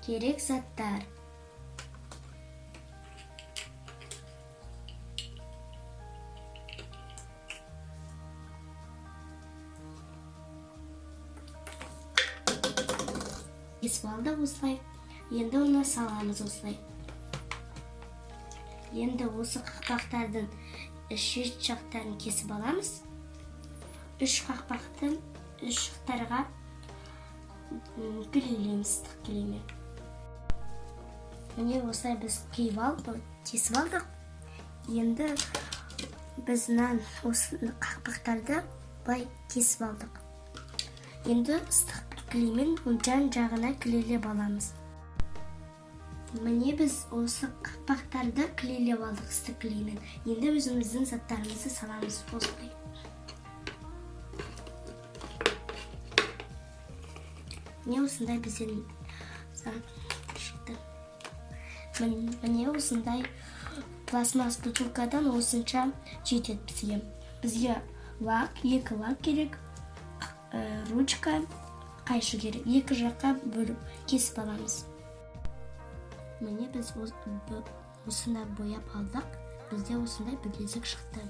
керек заттар. Кесіп алдық осылай. Енді оны саламыз осылай. Енді осы қақпақтардың шет жақтарын кесіп аламыз. Үш қақпақтың үш жақтарға клейлейміз, ыстық клеймен. Міне осылай біз кесіп алдық. Енді біз осы қақпақтарды былай кесіп алдық. Енді ыстық клеймен жан жағына клейлеп аламыз. Міне біз осы қақпақтарды клейлеп алдық ыстық клеймен. Енді өзіміздің заттарымызды саламыз осылай. Міне осындай бізден шықты. Міне осындай пластмасс бутылкадан осынша жетеді бізге. Бізге екі лак керек, ручка, қайшы керек. Екі жаққа бөліп кесіп аламыз. Міне біз осындай бояп алдық. Бізде осындай білезік шықты.